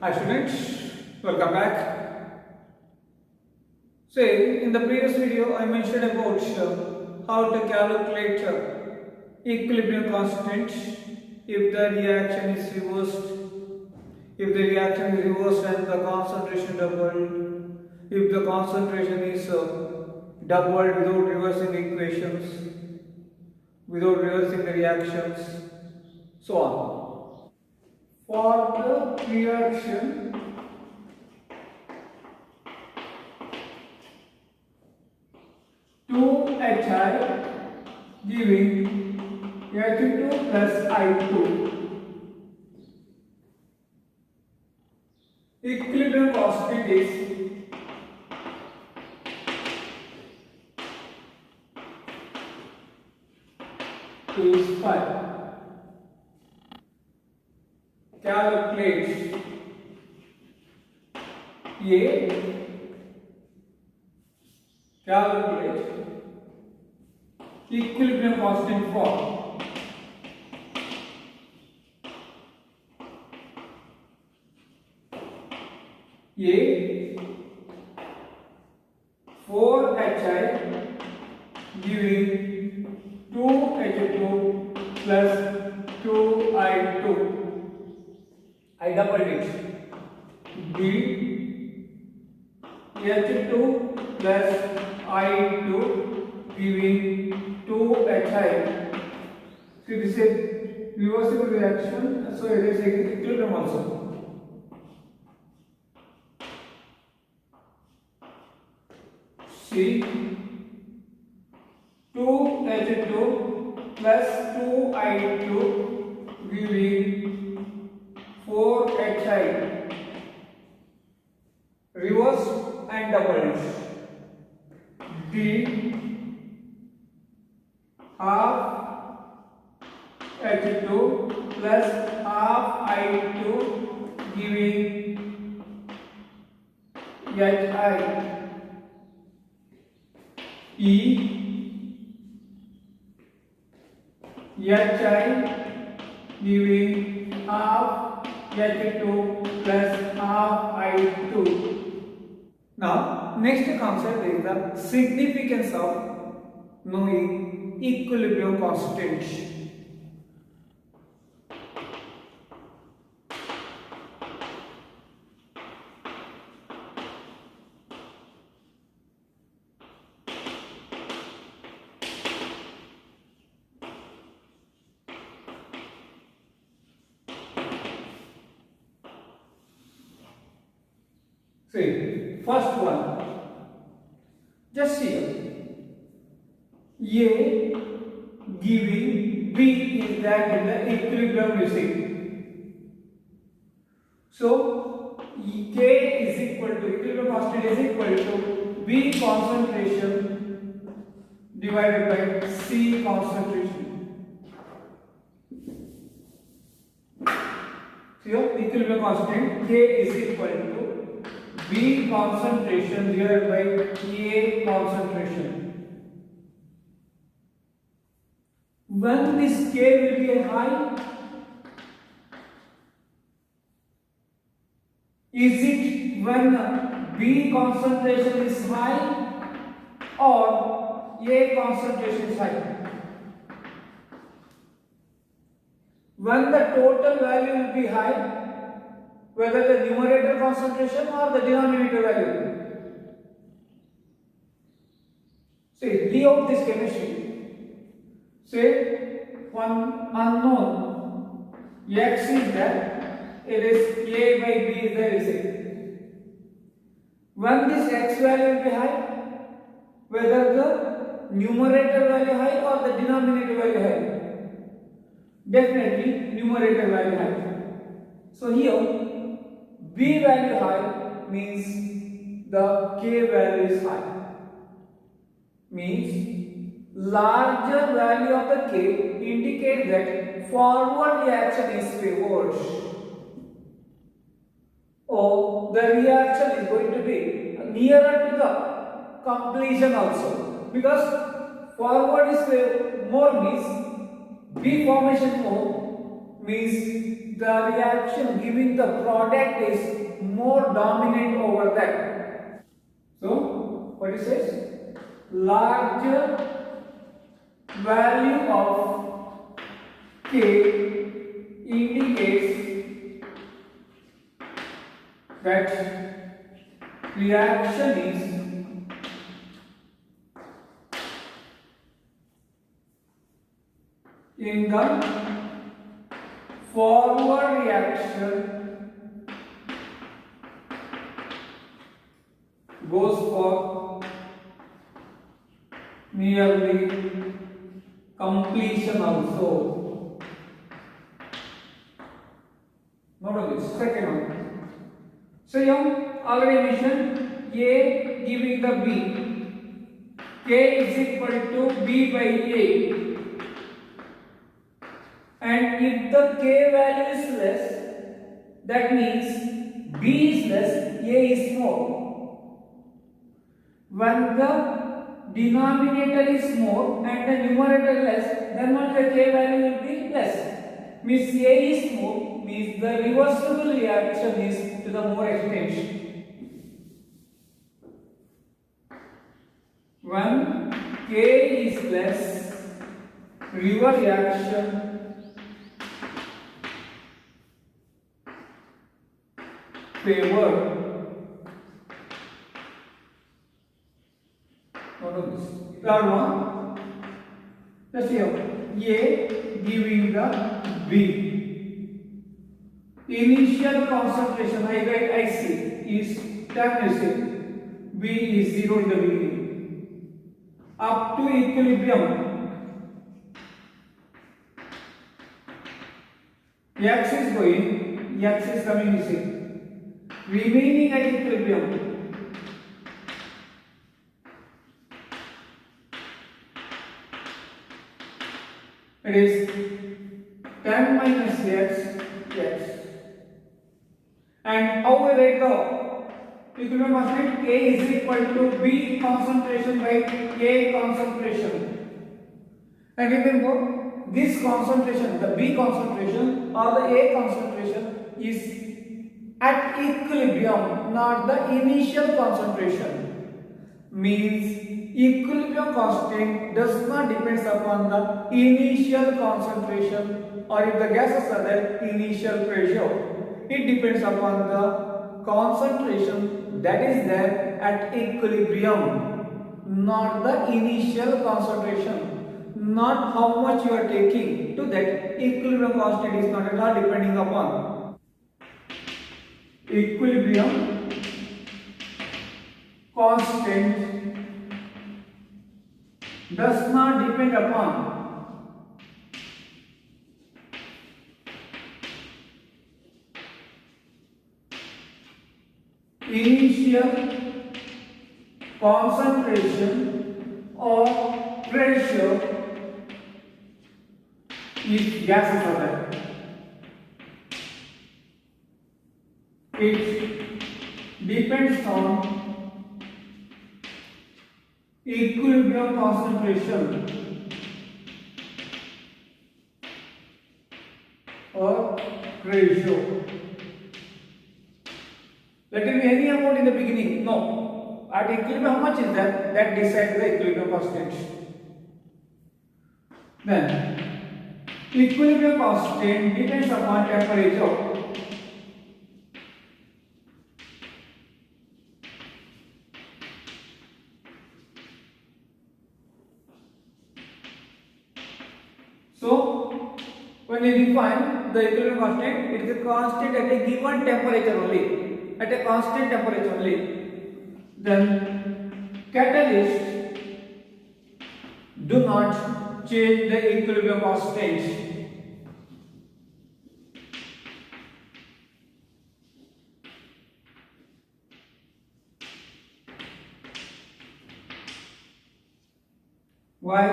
Hi students, welcome back. Say, in the previous video I mentioned about how to calculate equilibrium constant if the reaction is reversed. If the reaction is reversed and the concentration doubled, if the concentration is doubled without reversing the equations, without reversing the reactions, so on. For the reaction to HI giving H2 plus I2, equilibrium constant is 5. Calculate calculate equilibrium constant for A 4HI giving 2H2 plus 2I2. I doubled it. B H2 plus I2 giving 2HI. See, this is reversible reaction, so it is equilibrium also. C 2H2 plus 2I2 giving 4HI. Reverse and double. D half H2 plus half I2 giving HI. E HI giving half H2 plus half I2. Now, next concept is the significance of knowing equilibrium constant. See, first one, just here, A giving B is that in the equilibrium receipt. So, K is equal to, equilibrium constant is equal to B concentration divided by C concentration. So, equilibrium constant K is equal to B concentration divided by A concentration. When this K will be high, is it when B concentration is high or A concentration is high? When the total value will be high, whether the numerator concentration or the denominator value. Say, leave out this chemistry. Say, one unknown X is there, it is A by B is there, is it? When this X value will be high, whether the numerator value high or the denominator value high? Definitely numerator value high. So here, B value high means the K value is high. Means larger value of the K indicates that forward reaction is favored. Or the reaction is going to be nearer to the completion also. Because forward is more means B formation more means the reaction giving the product is more dominant over that. So what it says, larger value of K indicates that reaction is in the forward reaction goes for nearly completion also. Note this second one. So here already mentioned A giving the B, K is equal to B by A, and if the K value is less, that means B is less, A is more. When the denominator is more and the numerator less, then what the K value will be less. Means A is more, means the reversible reaction is to the more extent. When K is less, reverse reaction favor. Note this. Third one. Let's see here. A giving the B. Initial concentration I see is 10 B is 0 in the beginning. Up to equilibrium, X is going, X is coming is remaining at equilibrium. It is 10 minus X, X. And how we write the equilibrium constant? A is equal to B concentration by A concentration. And remember, this concentration, the B concentration or the A concentration is at equilibrium, not the initial concentration. Means equilibrium constant does not depend upon the initial concentration, or if the gases are there, initial pressure. It depends upon the concentration that is there at equilibrium, not the initial concentration, not how much you are taking to that. Equilibrium constant is not at all depending upon. Equilibrium constant does not depend upon initial concentration or pressure if gases are there. It depends on equilibrium concentration or pressure. Let it be any amount in the beginning. No. At equilibrium, how much is that? That decides the equilibrium constant. Then, equilibrium constant depends upon temperature. So, when you define the equilibrium constant, it is a constant at a given temperature only. At a constant temperature only. Then catalysts do not change the equilibrium constant. Why?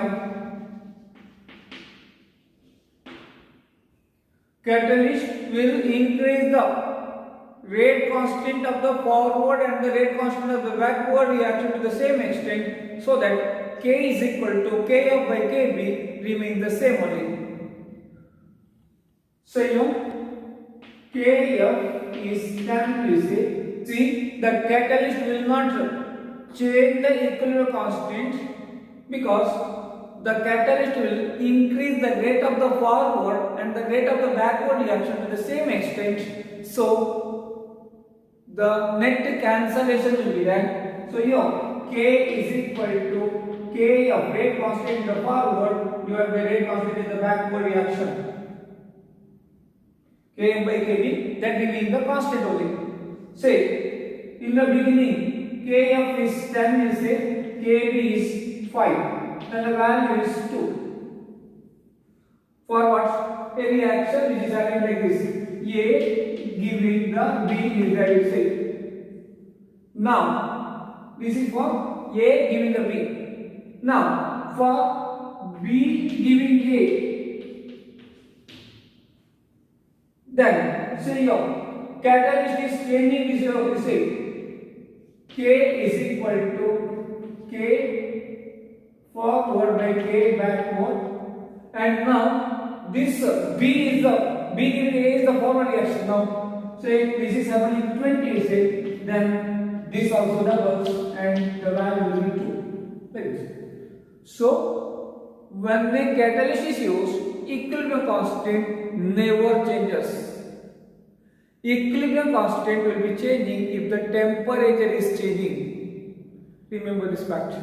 Catalyst will increase the rate constant of the forward and the rate constant of the backward reaction to the same extent, so that K is equal to Kf by Kb remain the same only. So Kf is 10, you say. See, the catalyst will not change the equilibrium constant because the catalyst will increase the rate of the forward and the rate of the backward reaction to the same extent. So the net cancellation will be there. So here K is equal to K of rate constant in the forward divided by rate constant in the backward reaction. Km by Kb, that will be in the constant only. Say, in the beginning, Kf is 10, you say, Kb is 5, then the value is 2. For what? A reaction which is having like this, A giving the B is there, you say. Now, this is for A giving the B. Now, for B giving A, then say your catalyst is changing this way, you say K is equal to K forward by K backward, and now this B is the B giving A is the forward reaction. Now say this is happening 20, say, then this also doubles and the value will be 2 like this. So when the catalyst is used, equilibrium constant never changes. Equilibrium constant will be changing if the temperature is changing. Remember this fact.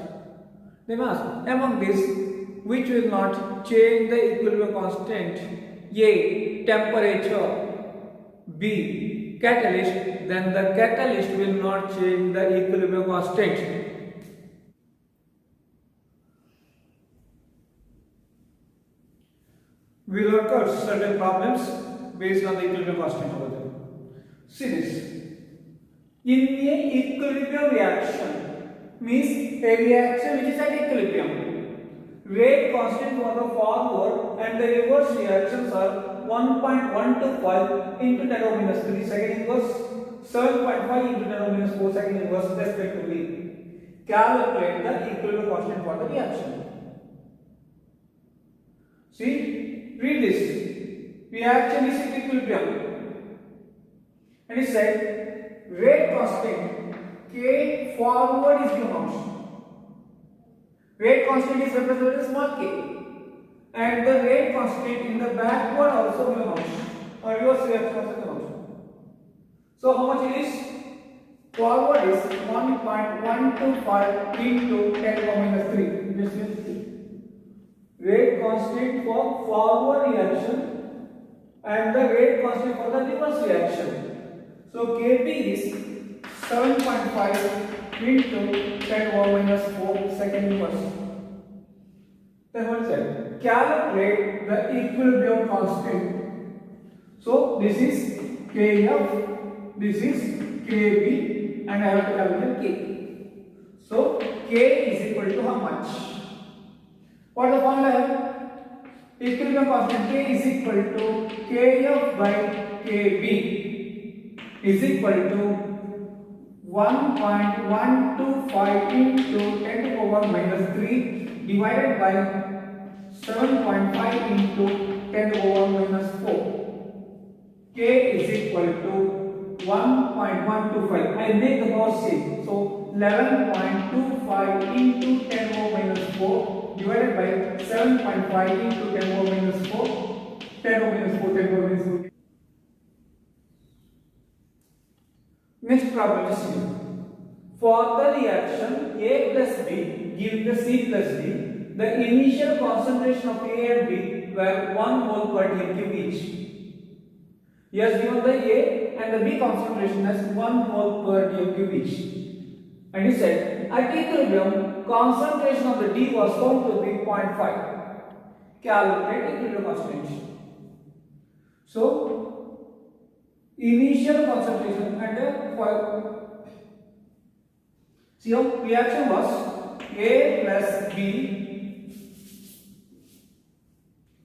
Then ask, among these, which will not change the equilibrium constant? A. Temperature. B. Catalyst. Then the catalyst will not change the equilibrium constant. We will work out certain problems based on the equilibrium constant over there. See this. In a equilibrium reaction means a reaction which is at equilibrium. Rate constant for the forward and the reverse reactions are 1.125 into 10 over minus 3 second inverse, 7.5 into 10 over minus 4 second inverse respectively. Calculate the equilibrium constant for the reaction. See, read this. Reaction is at equilibrium. And it said rate constant K forward is given out. Rate constant is represented as small k, and the rate constant in the backward also given out, or reverse reaction also given out. So how much it is? Forward is 1.125 into 10 to the minus 3. This means rate constant for forward reaction and the rate constant for the reverse reaction. So Kb is 7.5 into 10 over minus 4 second inverse. Then what is that? Calculate the equilibrium constant. So this is Kf, this is Kb, and I have to calculate K. So K is equal to how much? What is the formula here? Equilibrium constant K is equal to Kf by Kb is equal to 1.125 into 10 to the power minus 3 divided by 7.5 into 10 to the power minus 4. K is equal to 1.125. I make the power same. So 11.25 into 10 to the power minus 4 divided by 7.5 into 10 to the power minus 4. 10 to the minus 4, 10 to the power minus 4. Next problem is here. For the reaction A plus B giving the C plus D, the initial concentration of A and B were 1 mole per dm³ each. He has given the A and the B concentration as 1 mole per dm³ each. And he said at equilibrium concentration of the D was found to be 0.5. Calculate equilibrium concentration. So initial concentration and see how reaction was A plus B.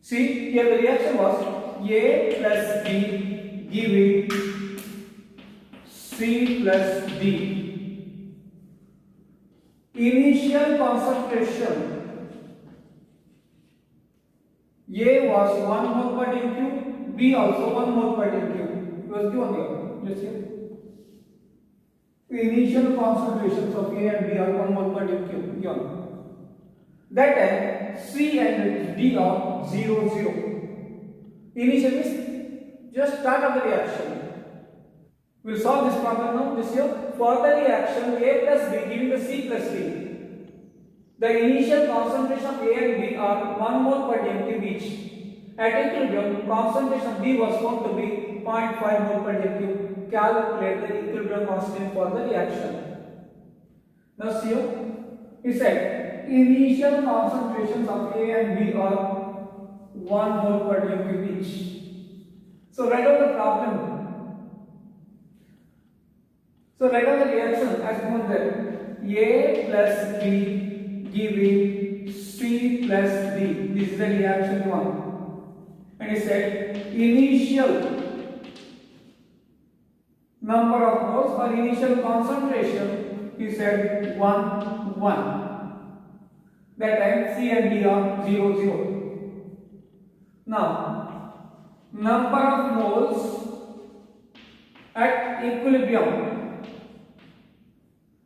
See here the reaction was A plus B giving C plus D. Initial concentration A was 1 mole per dm³, B also 1 mole per dm³. was given here. Just here. Initial concentrations of A and B are 1 mole per dm cube. That time C and D are 0, 0. Initial is just start of the reaction. We'll solve this problem now. This here. For the reaction A plus B giving the C plus D. The initial concentration of A and B are 1 mole per dm cube each. At equilibrium, concentration B was found to be 0.5 mole per dm cube. Calculate the equilibrium constant for the reaction. Now see here, he said initial concentrations of A and B are 1 mole per dm cube each. So write down the problem. So write down the reaction as given there. A plus B giving C plus D. This is the reaction one. And he said initial number of moles or initial concentration, he said 1, 1. That time C and D are 0, 0. Now, number of moles at equilibrium,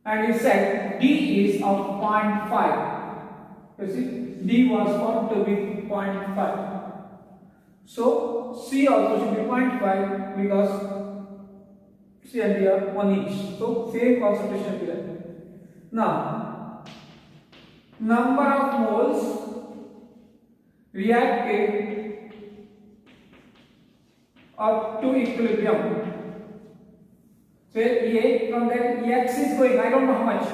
and he said D is of 0.5. You see, D was found to be 0.5. So C also should be 0.5 because C and D are 1 each. So same concentration here. Now, number of moles reacted up to equilibrium. So A from that X is going, I don't know how much.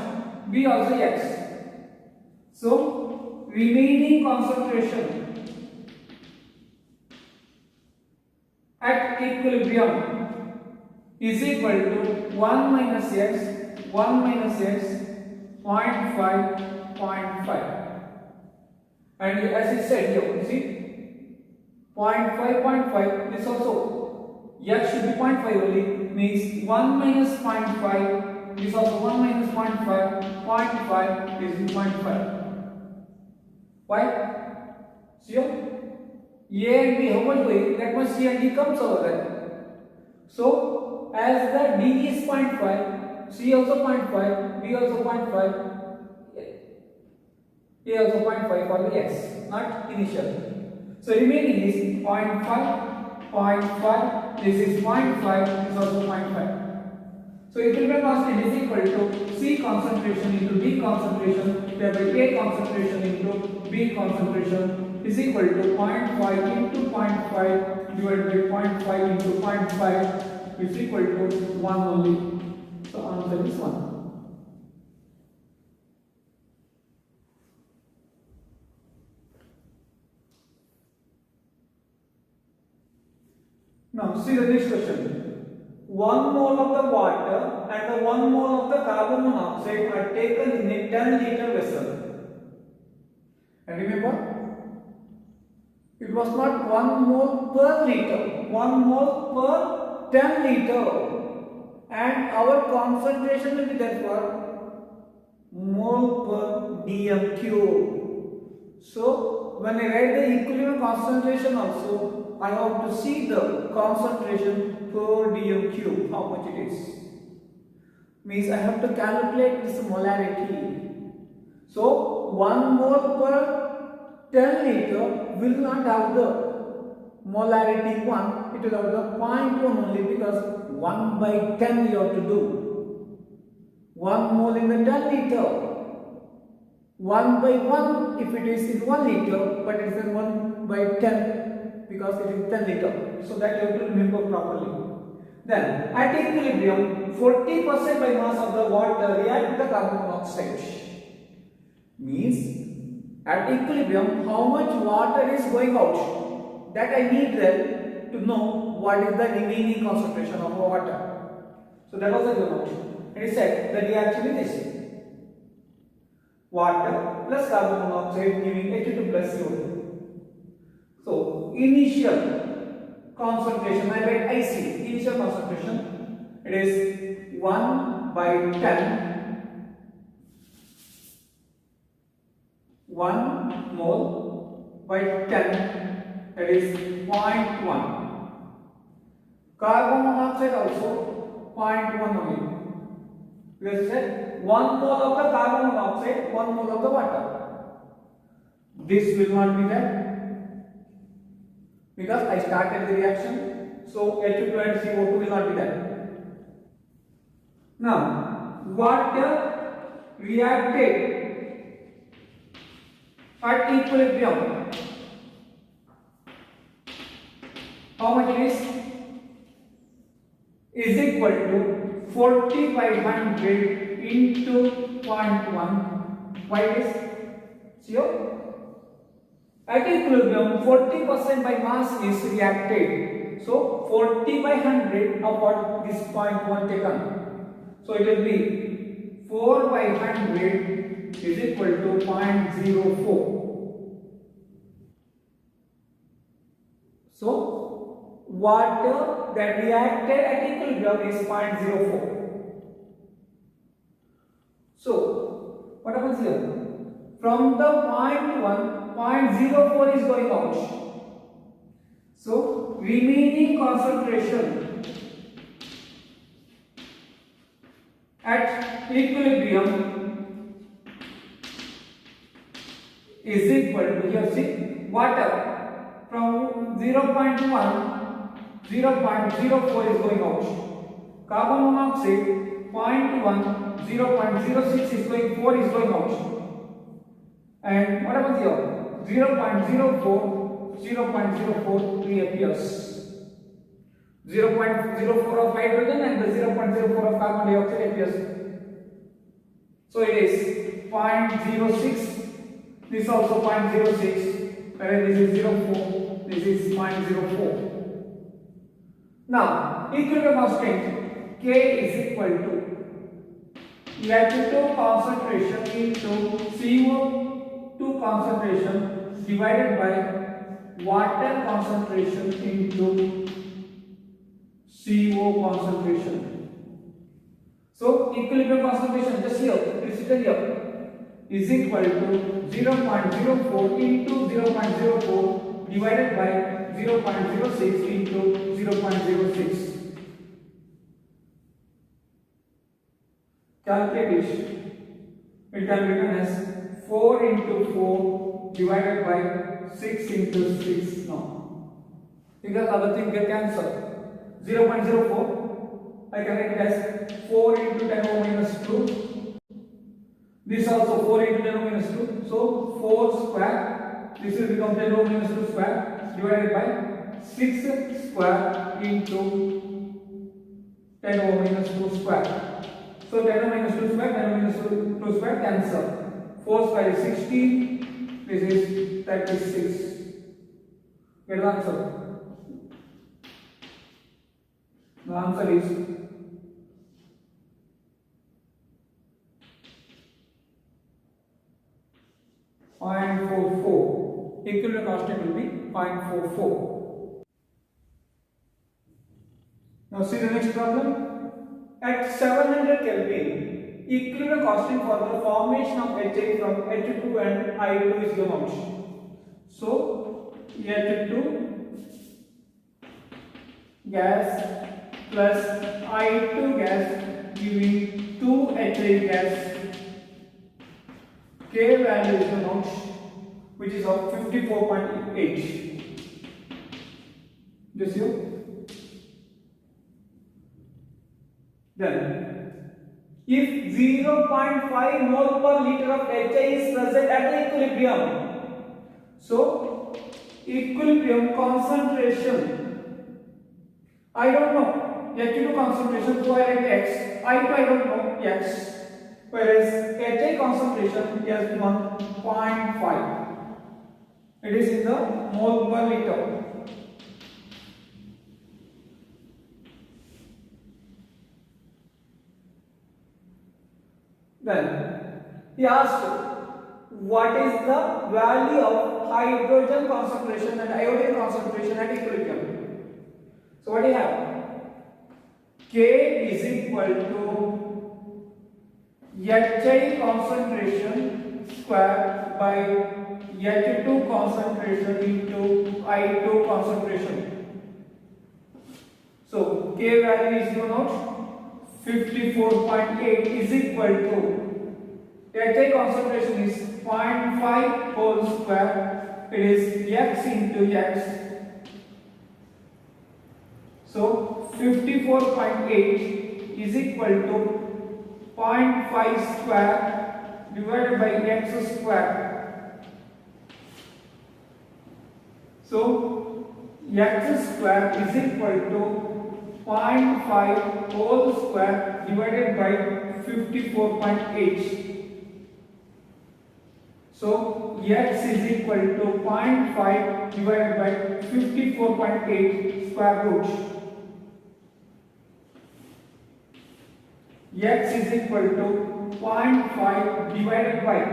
B also X. So remaining concentration at equilibrium is equal to 1 minus x, 1 minus x, 0.5, 0.5. And as he said here, you see, 0.5, 0.5, this also, x should be 0.5 only, means 1 minus 0.5, this also 1 minus 0.5, 0.5 is 0.5. Why? See here? A and B, how much going? That much C and D comes over there. So, as the D is 0.5, C also 0.5, B also 0.5, A also 0.5 for the X, not initial. So, remaining is 0.5, 0.5, this is 0.5, this is also 0.5. So, equilibrium constant is equal to C concentration into D concentration, thereby A concentration into B concentration is equal to 0.5 into 0.5 divided by 0.5 into 0.5 is equal to 1 only. So answer is 1. Now see the next question. 1 mole of the water and the 1 mole of the carbon monoxide are taken in a 10 liter vessel. And remember, it was not 1 mole per liter, 1 mole per 10 liter. And our concentration will be therefore mole per dm cube. So, when I write the equilibrium concentration also, I have to see the concentration per dm cube, how much it is. Means I have to calculate this molarity. So, 1 mole per 10 liter will not have the molarity 1, it will have the 0.1 only because 1 by 10 you have to do. 1 mole in the 10 liter. 1 by 1 if it is in 1 liter, but it is in 1 by 10 because it is 10 liter. So that you have to remember properly. Then at equilibrium, 40% by mass of the water react with the carbon monoxide. Means at equilibrium, how much water is going out? That I need there to know what is the remaining concentration of water. So that was the given. And it said the reaction is this: water plus carbon monoxide giving H2 plus CO2. So initial concentration, I write IC. Initial concentration, it is 1 by 10. 1 mole by 10, that is 0.1. Carbon monoxide also 0.1 only. We have said 1 mole of the carbon monoxide, 1 mole of the water. This will not be there because I started the reaction, so H2 and CO2 will not be there. Now, water reacted at equilibrium. How much it is equal to 40 by 100 into 0.1. Why this? See here? At equilibrium, 40% by mass is reacted. So 40 by 100 upon this 0.1 taken. So it will be 4 by 100 is equal to 0.04. So water that reacted at equilibrium is 0.04. So what happens here? From the 0.1, 0.04 is going out. So remaining concentration at equilibrium is equal to, here see, water from 0.1, 0.04 is going out. Carbon monoxide 0.1, 0.06 is going, 4 is going out. And what happens here? 0.04, 0.04 reappears. 0.04 of hydrogen and the 0.04 of carbon dioxide appears. So it is 0.06. This also 0.06. Whereas this is 0.4. This is 0.04. Now, equilibrium constant K is equal to H2 concentration into CO2 concentration divided by water concentration into CO concentration. So equilibrium concentration just here, it's written here, is equal to 0.04 into 0.04 divided by 0.06 into 0.06. Calculate it. It can be written as 4 into 4 divided by 6 into 6 now. Because other thing get cancelled. 0.04 I can write it as 4 into 10 over minus 2. This also 4 into 10 over minus 2. So 4 square. This will become 10 over minus 2 square divided by 6 square into 10 over minus 2 square. So 10 over minus 2 square, 10 over minus 2 square cancel. 4 square is 16. This is 36. Get the answer. The answer is 0.44. Equilibrium constant will be 0.44. Now see the next problem. At 700 Kelvin, equilibrium constant for the formation of HA from H2 and I2 is given out. So H2 gas plus I2 gas giving 2 HA gas. K value is given out, which is of 54.8. This here. Then, if 0.5 mole per liter of HA is present at equilibrium, so equilibrium concentration, I don't know, H2 concentration, so I write X, I2 I don't know, X, whereas HA concentration is 1.5, it is in the mole per liter. Then he asked what is the value of hydrogen concentration and iodine concentration at equilibrium. So what do you have? K is equal to HA concentration square by H2 concentration into I2 concentration. So K value is given out 54.8 is equal to HA concentration is 0.5 whole square. It is X into X. So 54.8 is equal to 0.5 square divided by X square. So X square is equal to 0.5 whole square divided by 54.8. So X is equal to 0.5 divided by 54.8 square root. X is equal to 0.5 divided by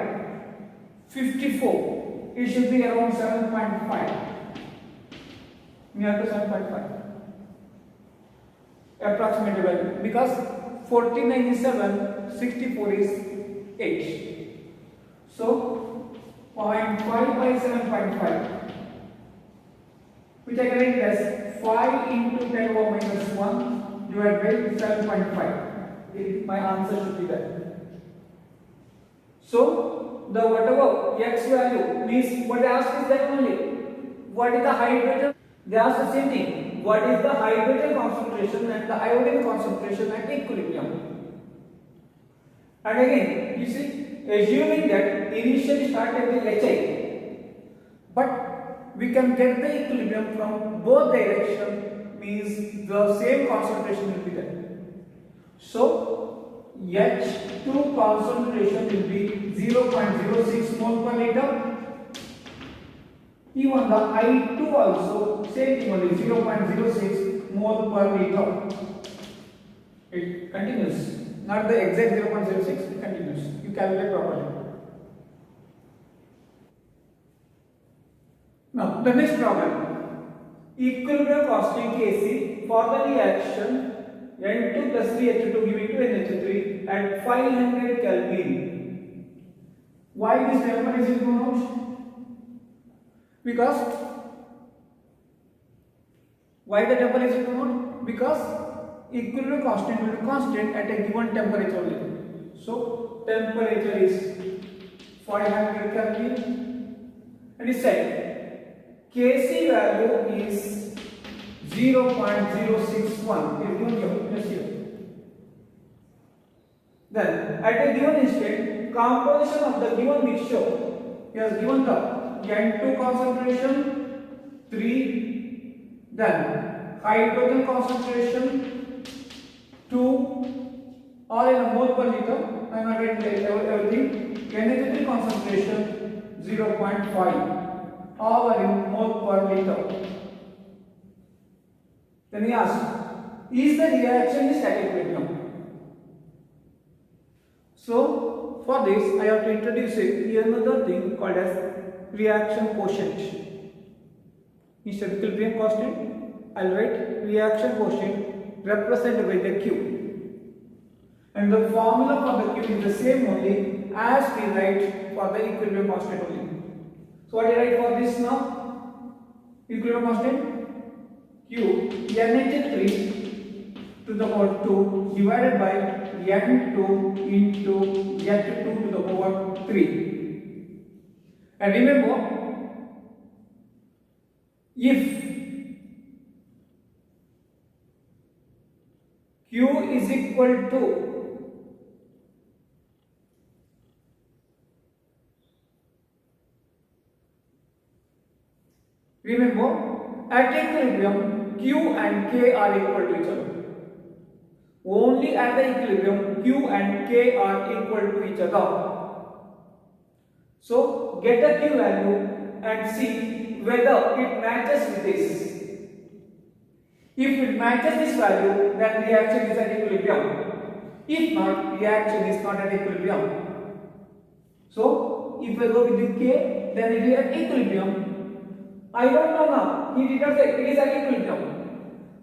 54. It should be around 7.5. Near to 7.5. Approximate value. Because 49 is 7, 64 is 8. So 0.5 by 7.5, which I can write as 5 into 10 power minus 1 divided by 7.5. My answer should be that. So the whatever X value means what they asked is that only. What is the hydrogen? They asked the same thing. What is the hydrogen concentration and the iodine concentration at equilibrium? And again, you see, assuming that initially started with HI, but we can get the equilibrium from both directions, means the same concentration will be there. So H2 concentration will be 0.06 mole per liter. Even the I2 also same thing only 0.06 mole per liter. It continues, not the exact 0.06, it continues. You calculate properly. Now the next problem, equilibrium constant Kc for the reaction N2 plus 3H2 giving to NH3 at 500 Kelvin. Why this temperature is given out? Because why the temperature is given out? Because equilibrium constant will be constant at a given temperature only. So temperature is 500 Kelvin, and it said Kc value is 0.061 is given here, just here. Then at a given instant, composition of the given mixture, he has given the N2 concentration 3, then hydrogen concentration 2, all in a mole per liter. I am not writing everything. NH3 concentration 0.5, all are in mole per liter. Then he asks, is the reaction is at equilibrium? So for this I have to introduce another thing called as reaction quotient. Instead of equilibrium constant, I will write reaction quotient represented by the Q. And the formula for the Q is the same only as we write for the equilibrium constant only. So what do I write for this now? Equilibrium constant Q NH3 to the power 2 divided by N2 into H2 to the power 3. And remember, if Q is equal to at equilibrium Q and K are equal to each other. Only at the equilibrium Q and K are equal to each other. So get the Q value and see whether it matches with this. If it matches this value, then reaction is at equilibrium. If not, reaction is not at equilibrium. So if I go with the K, then it is at equilibrium. I don't know now. He did not say it is at equilibrium.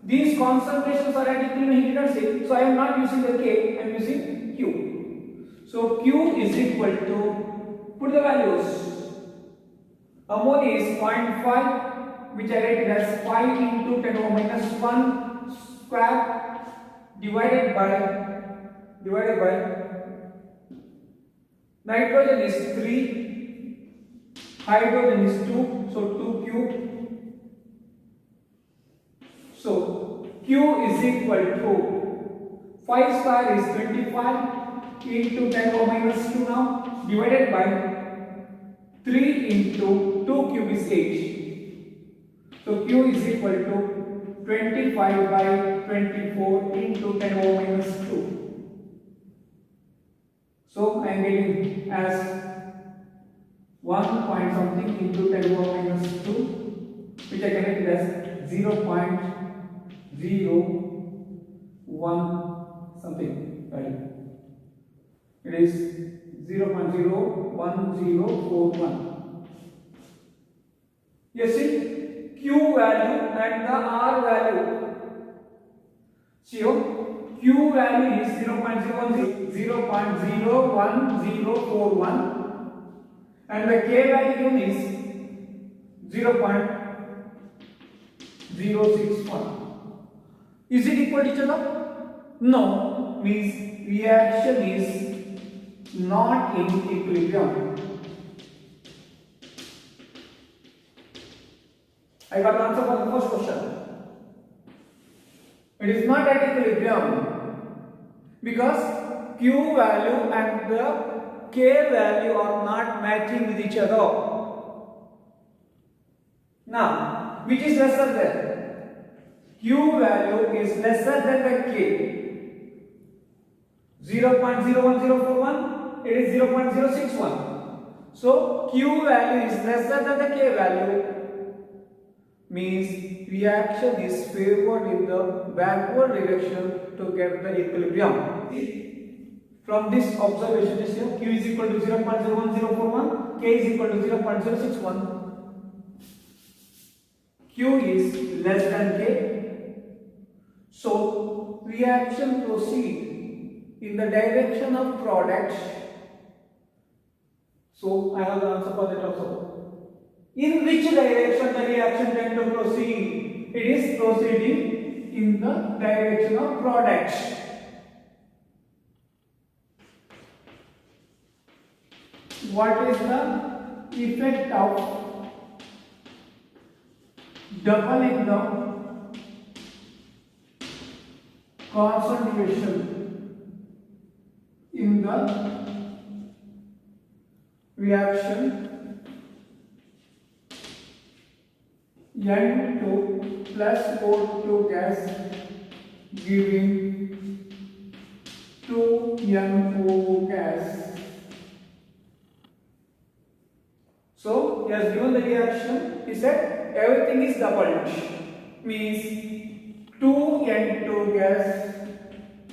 These concentrations are at equilibrium. He did not say. So I am not using the K. I am using Q. So Q is equal to, put the values. Ammonia is 0.5, which I rated as 5 into 10 to the minus 1 square divided by nitrogen is 3, hydrogen is 2, so 2q. So q is equal to 5 square is 25 into 10 power minus 2 now divided by 3 into 2 cube is 8. So q is equal to 25 by 24 into 10 power minus 2. So I am getting as 1 point something into 10 power minus 2, which I can get as 0.01 something value. It is 0.01041. You see Q value and the R value. So Q value is 0.01041 and the K value given is 0.061. Is it equal to each other? No, means reaction is not in equilibrium. I got the answer for the first question. It is not at equilibrium because Q value and the K value are not matching with each other. Now, which is lesser than? Q value is lesser than the K. 0.01041, it is 0.061. So Q value is lesser than the K value, means reaction is favored in the backward direction to get the equilibrium. From this observation is here, Q is equal to 0.01041, K is equal to 0.061. Q is less than K. So reaction proceed in the direction of products. So I have the answer for that also. In which direction the reaction tend to proceed? It is proceeding in the direction of products. What is the effect of doubling the concentration in the reaction N2 plus O2 gas giving 2NO gas. So he has given the reaction. He said everything is doubled, means 2N2 gas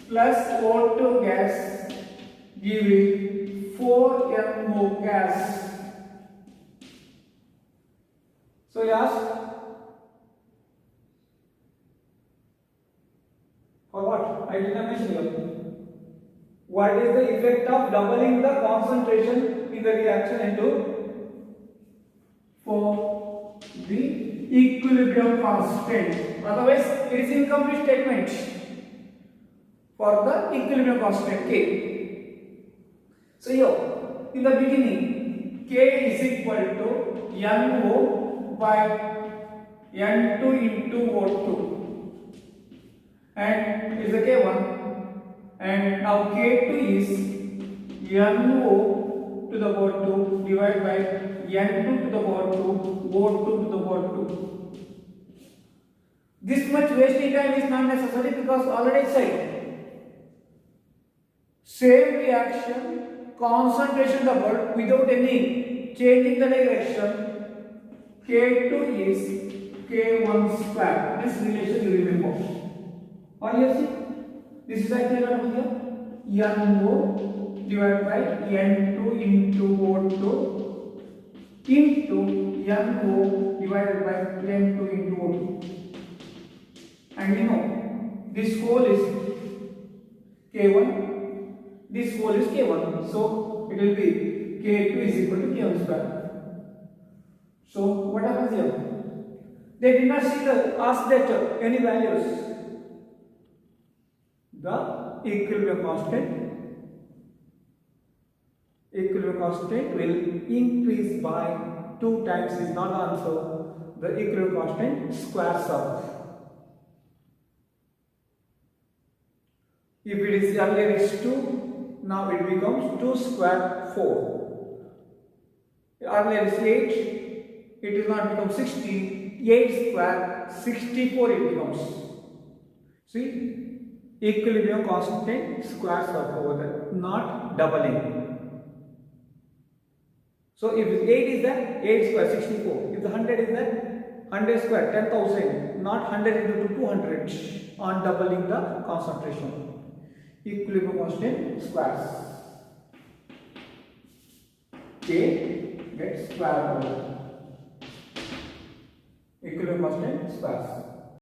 plus O2 gas giving 4NO gas. So he asked for what? I did not mention here. What is the effect of doubling the concentration in the reaction into? For the equilibrium constant. Otherwise, it is incomplete statement. For the equilibrium constant K. So here, in the beginning, K is equal to NO by N2 into O2. And is the K1. And now K2 is NO to the power 2 divided by N2 to the power 2, O2 to the power 2. This much wasting time is not necessary because already said. Same reaction, concentration doubled without any changing the direction. K2 is K1 square. This relation you remember. Or you see, this is actually what here. NO divided by N2 into O2 into NO divided by N2 into O2. And we know this whole is K1, this whole is K1. So it will be K2 is equal to K1 square. So what happens here? They did not ask that any values. equilibrium constant will increase by 2 times is not the answer. The equilibrium constant squares up. If it is earlier is 2, now it becomes 2 square 4. Earlier is 8, it will not become 16. 8 square 64 it becomes. See, equilibrium constant squares up over there, not doubling. So if 8 is there, 8 square 64. If the 100 is there, 100 square 10,000, not 100 into 200 on doubling the concentration. Equilibrium constant squares. K gets square root. Equilibrium constant squares.